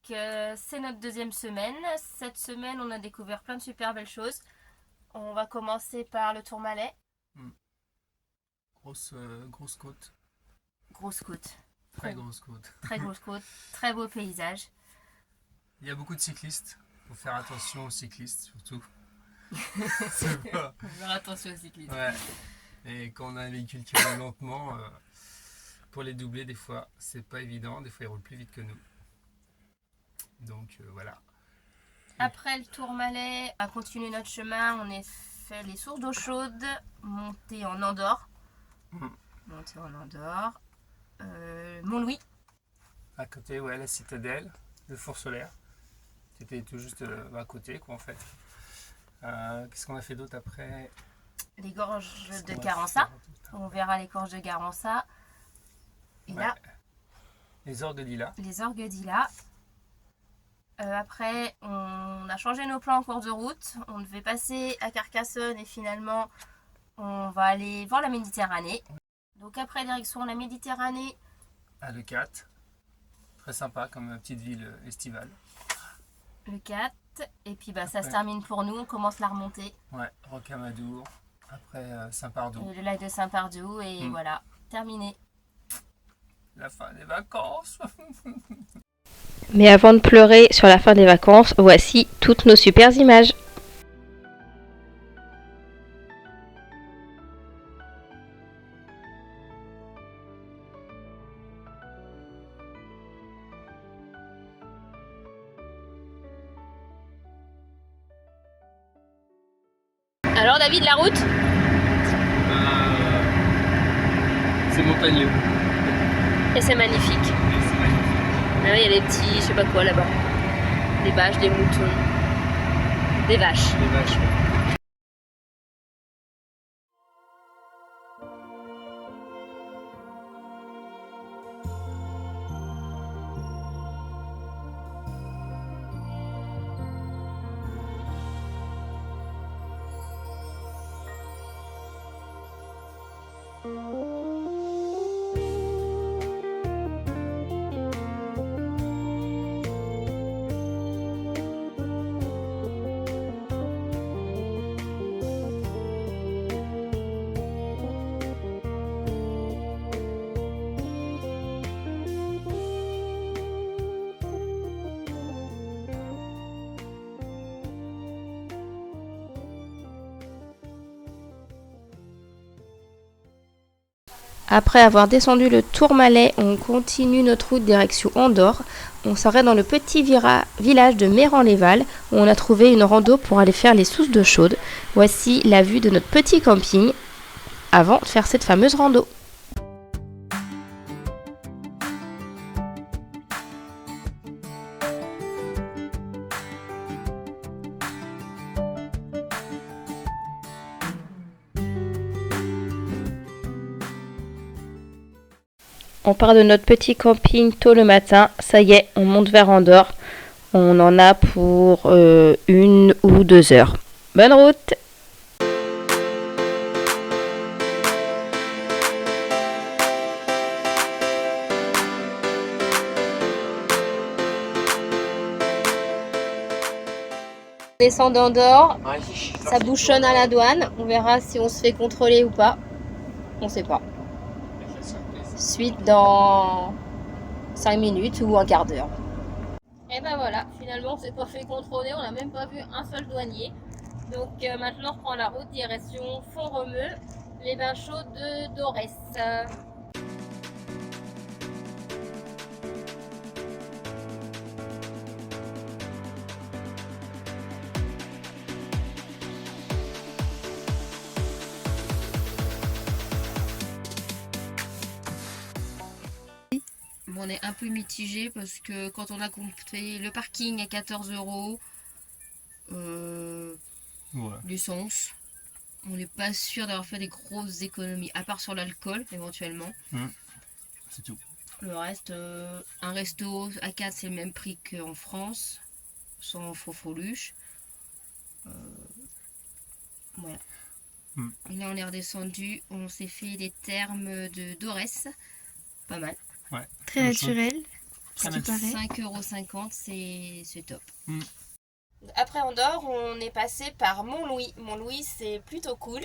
c'est notre deuxième semaine. Cette semaine, on a découvert plein de super belles choses. On va commencer par le Tourmalet. Mm. Grosse côte. Grosse côte. Très grosse côte. Très grosse côte. Très beau paysage. Il y a beaucoup de cyclistes. Il faut faire attention aux cyclistes surtout. C'est pas... Faut faire attention aux cyclistes. Ouais. Et quand on a un véhicule qui roule lentement, pour les doubler, des fois, c'est pas évident. Des fois, ils roulent plus vite que nous. Donc voilà. Après le Tourmalet, on a continué notre chemin. On a fait les sources d'eau chaude, monté en Andorre. Monté en Andorre. Mont-Louis. À côté, ouais, la citadelle, le four solaire. C'était tout juste à côté, quoi, en fait. Qu'est-ce qu'on a fait d'autre après? Les gorges de Carença. On verra les gorges de Carença. Et ouais. là, les orgues d'Ila. Les orgues d'Ila. Après, on a changé nos plans en cours de route. On devait passer à Carcassonne et finalement, on va aller voir la Méditerranée. Donc après, direction la Méditerranée. À Leucate. Très sympa comme petite ville estivale. Leucate. Et puis ça se termine pour nous. On commence la remontée. Ouais, Rocamadour. Après Saint-Pardoux. Le lac de Saint-Pardoux. Et voilà, terminé. La fin des vacances. Mais avant de pleurer sur la fin des vacances, voici toutes nos super images. Alors David, la route? C'est montagneux. Et c'est magnifique. Ah oui, il y a des petits, je sais pas quoi là-bas. Des vaches, des moutons. Des vaches. Des vaches, ouais. Après avoir descendu le Tourmalet, on continue notre route direction Andorre. On s'arrête dans le petit village de Méran-les-Vals où on a trouvé une rando pour aller faire les sources d'eau chaude. Voici la vue de notre petit camping avant de faire cette fameuse rando. On part de notre petit camping tôt le matin. Ça y est, on monte vers Andorre. On en a pour 1 ou 2 heures. Bonne route! On descend d'Andorre. Ça bouchonne à la douane. On verra si on se fait contrôler ou pas. On sait pas. Suite dans 5 minutes ou un quart d'heure. Et ben voilà, finalement on s'est pas fait contrôler, on n'a même pas vu un seul douanier. Donc maintenant on reprend la route direction Font-Romeu, les bains chauds de Dorès. On est un peu mitigé parce que quand on a compté le parking à 14 €, l'essence, on n'est pas sûr d'avoir fait des grosses économies, à part sur l'alcool éventuellement. C'est tout. Le reste, un resto à 4 c'est le même prix qu'en France, sans faux-foluche. Voilà. Et là on est redescendu, on s'est fait les thermes de Dorès, pas mal. Ouais. Très naturel. Très Ce qui nice. paraît. 5,50 €, c'est top. Mm. Après Andorre, on est passé par Montlouis. Montlouis, c'est plutôt cool.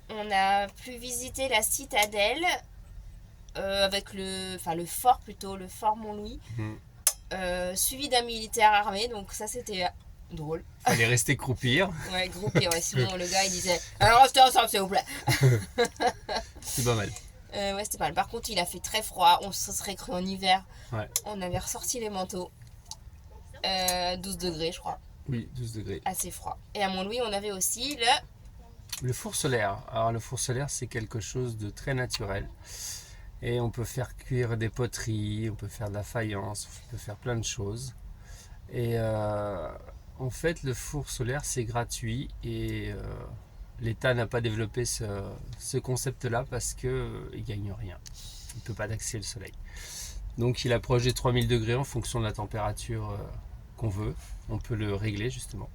On a pu visiter la citadelle avec le fort plutôt, le fort Montlouis, suivi d'un militaire armé. Donc ça, c'était drôle. Fallait rester croupir. Ouais, groupé. Ouais, sinon le gars il disait alors restez ensemble s'il vous plaît. C'est pas mal. Ouais, c'était pas mal. Par contre, il a fait très froid. On se serait cru en hiver. Ouais. On avait ressorti les manteaux. 12 degrés, je crois. Oui, 12 degrés. Assez froid. Et à Montlouis, on avait aussi Le four solaire. Alors le four solaire, c'est quelque chose de très naturel. Et on peut faire cuire des poteries, on peut faire de la faïence, on peut faire plein de choses. Et en fait, le four solaire, c'est gratuit et l'État n'a pas développé ce concept-là parce qu'il ne gagne rien. Il ne peut pas taxer le soleil. Donc il approche des 3000 degrés en fonction de la température qu'on veut. On peut le régler justement.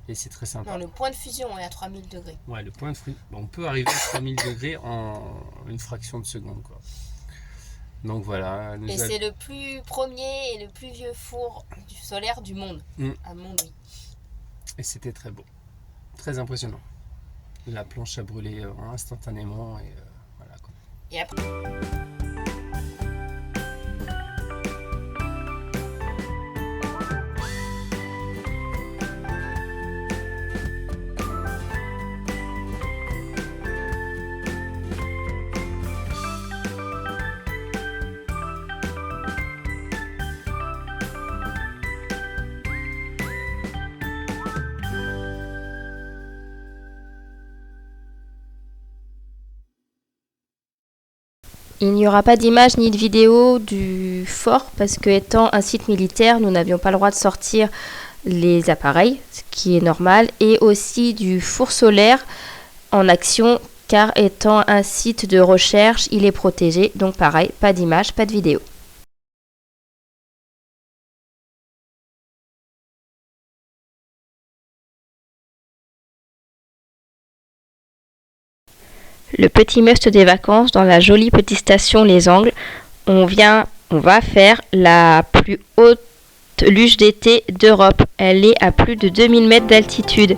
Et c'est très sympa. Non, le point de fusion est à 3000 degrés. Ouais, le point de fusion. On peut arriver à 3000 degrés en une fraction de seconde, quoi. Donc voilà. Et c'est le plus premier et le plus vieux four solaire du monde, à Montlouis. Et c'était très beau. Très impressionnant. La planche a brûlé instantanément et voilà, quoi. Et après... Il n'y aura pas d'image ni de vidéo du fort parce que étant un site militaire, nous n'avions pas le droit de sortir les appareils, ce qui est normal, et aussi du four solaire en action car étant un site de recherche, il est protégé. Donc pareil, pas d'image, pas de vidéo. Le petit must des vacances dans la jolie petite station Les Angles. On va faire la plus haute luge d'été d'Europe. Elle est à plus de 2000 mètres d'altitude.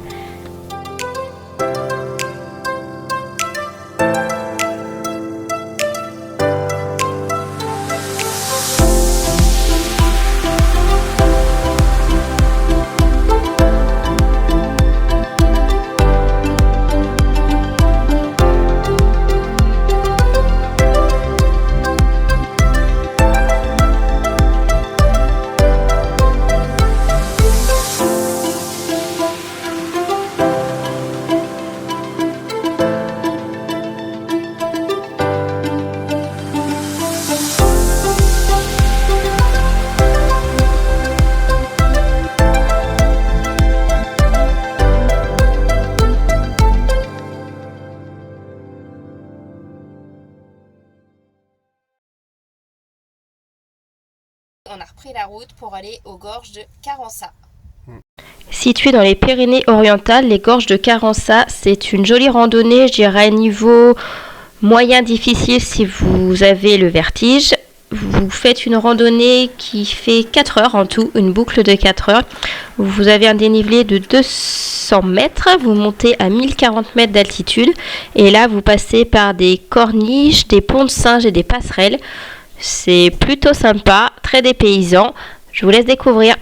On a repris la route pour aller aux gorges de Carença. Située dans les Pyrénées-Orientales, les gorges de Carença, c'est une jolie randonnée, je dirais à niveau moyen difficile si vous avez le vertige. Vous faites une randonnée qui fait 4 heures en tout, une boucle de 4 heures. Vous avez un dénivelé de 200 mètres, vous montez à 1040 mètres d'altitude et là vous passez par des corniches, des ponts de singes et des passerelles. C'est plutôt sympa, très dépaysant. Je vous laisse découvrir.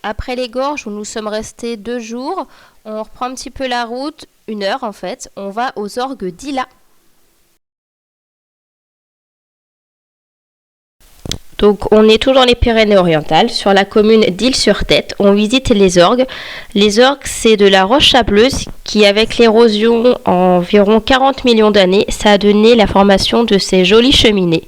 Après les gorges où nous sommes restés 2 jours, on reprend un petit peu la route, 1 heure en fait. On va aux orgues d'Ila. Donc on est toujours dans les Pyrénées-Orientales, sur la commune d'Isle-sur-Tête. On visite les orgues. Les orgues, c'est de la roche sableuse qui, avec l'érosion environ 40 millions d'années, ça a donné la formation de ces jolies cheminées.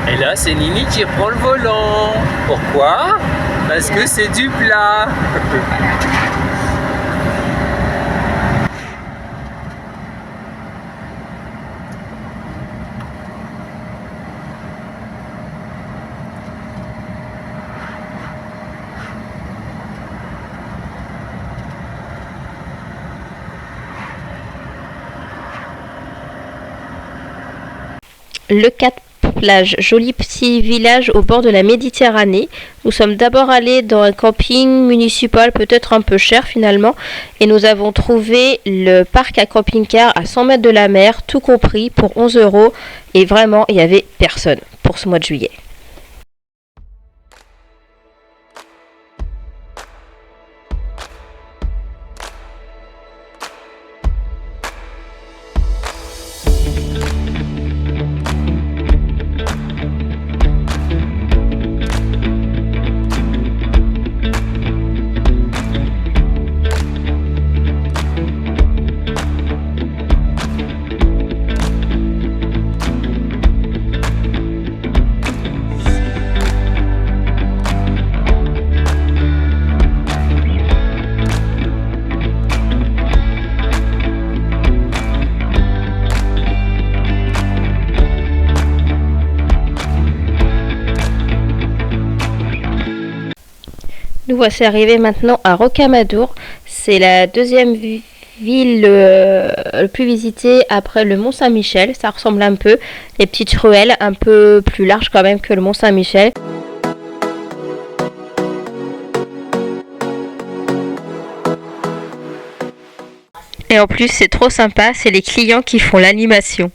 Et là, c'est Nini qui prend le volant. Pourquoi? Parce que c'est du plat. Le Cap Plage, joli petit village au bord de la Méditerranée. Nous sommes d'abord allés dans un camping municipal peut-être un peu cher finalement et nous avons trouvé le parc à camping-car à 100 mètres de la mer, tout compris pour 11 € et vraiment il n'y avait personne pour ce mois de juillet. Nous voici arrivés maintenant à Rocamadour. C'est la deuxième ville le plus visitée après le Mont Saint-Michel. Ça ressemble un peu, les petites ruelles un peu plus larges quand même que le Mont Saint-Michel. Et en plus c'est trop sympa, c'est les clients qui font l'animation.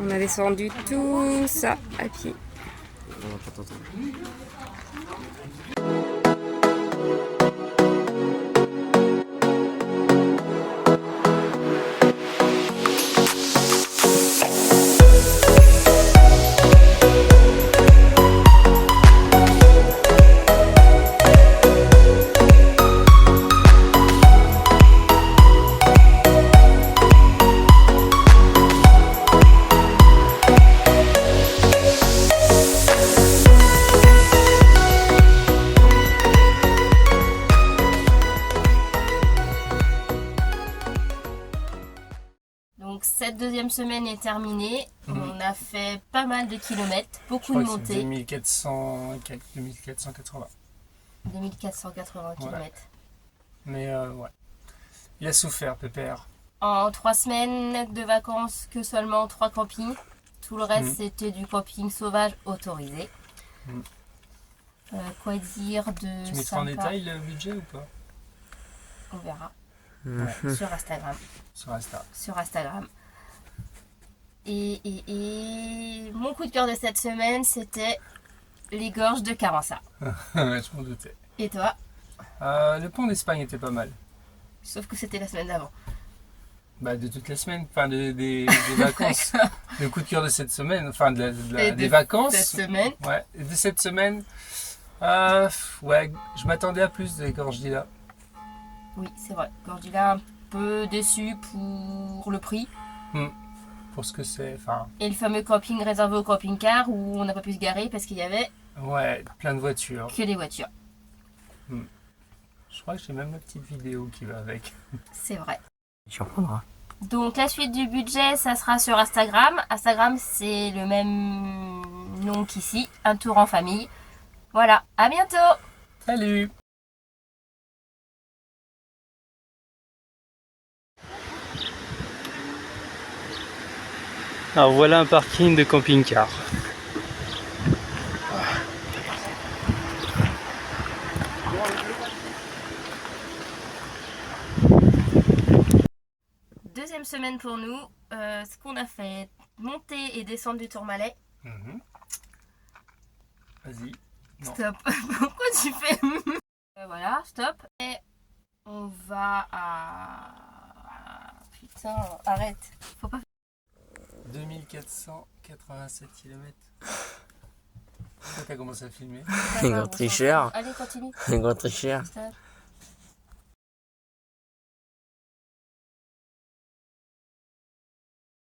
On a descendu tout ça à pied. Donc cette deuxième semaine est terminée. On a fait pas mal de kilomètres, beaucoup de montées. 2480. 2480 km. Ouais. Mais ouais. Il a souffert, Pépère. en 3 semaines de vacances que seulement 3 campings. Tout le reste, c'était du camping sauvage autorisé. Quoi dire de Tu mettras en détail le budget ou pas? On verra. Sur Instagram. Sur Instagram. Et mon coup de cœur de cette semaine, c'était les gorges de Carença. Je m'en doutais. Et toi? Le pont d'Espagne était pas mal. Sauf que c'était la semaine d'avant. Bah, de toute la semaine, enfin des vacances. Le coup de cœur de cette semaine, enfin des vacances. Cette semaine. Ouais, et de cette semaine, ouais, je m'attendais à plus des gorges d'Ila. Oui, c'est vrai. Gordila un peu déçu pour le prix. Pour ce que c'est, enfin. Et le fameux camping réservé au camping-car où on n'a pas pu se garer parce qu'il y avait Ouais, plein de voitures. que des voitures. Je crois que j'ai même ma petite vidéo qui va avec. C'est vrai. Tu reprendras. Donc la suite du budget, ça sera sur Instagram. Instagram, c'est le même nom qu'ici, un tour en famille. Voilà, à bientôt! Salut! Alors voilà un parking de camping-car. Deuxième semaine pour nous. Ce qu'on a fait, monter et descendre du Tourmalet. Vas-y. Non. Stop. Pourquoi tu fais voilà, stop. Et on va à... Putain, arrête. Faut pas... 2487 km. Pourquoi t'as commencé à filmer? Un gros tricheur. Allez, continue. Un gros tricheur. Stop.